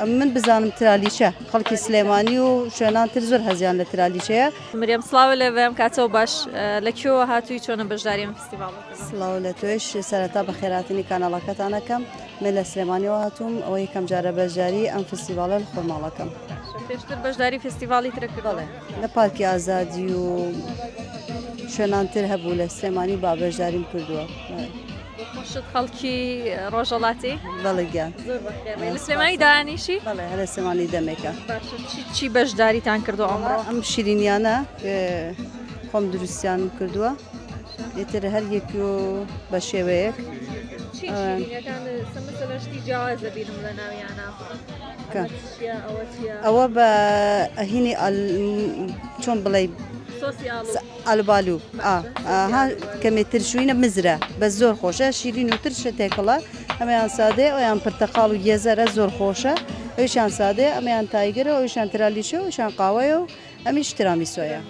من بزانم ترالیشه خەڵکی سلێمانی و شوێنان تر زۆر هەزیان لە ترالیشەیە. مریەم سڵاو لێ کاتەوە باش لە کوێوە هاتووی چۆنە بەشداری ئەم فستیڤاڵ؟ سڵاو لە تۆش سەرەتا بە خێراتنی کاناڵەکەتانەکەم من لە سلێمانیەوە هاتووم ئەوە یەکەم جارە بەشداری ئەم فستیڤاڵە لە خۆماڵەکەم. پێشتر بەشداری فستیڤاڵی ترە کردەڵێ لە پارکی ئازادی و شوێنان تر هەبوو لە سلێمانی با بەشداریم کردووە. خۆشت خەڵکی ڕۆژەڵاتی؟ بەڵێ گیان لە سلێمانی دانیشی؟ بەڵێ هەر لە سلێمانی دەمێکە. چی بەشداریتان کردو ئەمڕۆ؟ ئەم شیرینیانە خۆم دروستیان کردووە ئیتر هەر یەکی و بە شێوەیەک شتی جیاوازە بیرم لە ناویانە ئەوە بە هینی چۆن بڵێ ئەلبالو کەمێ ترشوینە مزرە بە زۆر خۆشە شیرین و ترشە تێکڵە ئەمەیان سادێ ئەویان پرتەقاڵ و گێزەرە زۆر خۆشە ئەویشان سادێ ئەمەیان تایگەرە ئەویشان ترالیشە ئەویشان قاوەیە و ئەمیش ترامیسۆیە.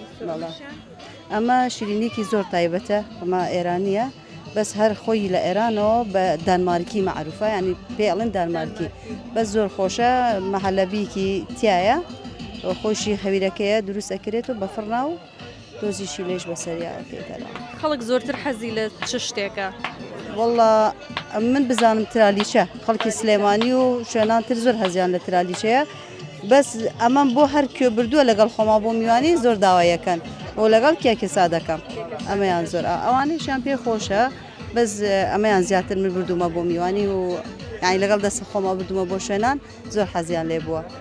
ئەمە شیرینێکی زۆر تایبەتە ئەمە ئێرانیە بەس هەر خۆی لە ئێرانەوە بە دانمارکی معروفە ینی پێڵێن دانمارکی بەس زۆر خۆشە مەحەلەبیکی تایە خۆشی خەویرەکەیە دروست ئەکرێت و بە فڕنا و دۆزیشی لێش بەسەریاکەیتەوە. خەڵک زۆرتر حەزی لە چ شتێکە؟ وەڵا من بزانم ترالیشە خەڵکی سلێمانی و شوێنان تر زۆر هەزیان لە ترالیشەیە بەس ئەمەم بۆ هەر کوێ بردووە لەگەڵ خۆما بۆ میوانی زۆر داوایەکەن و لەگەڵ کێکی سادەکەم ئەمەیان زۆر ئەوانیشیان پێ خۆشە بەس ئەمەیان زیاتر من بردومە بۆ میوانی و یانی لەگەڵ دەست خۆما بردومە بۆ شوێنان زۆر حەزیان لێ بووە.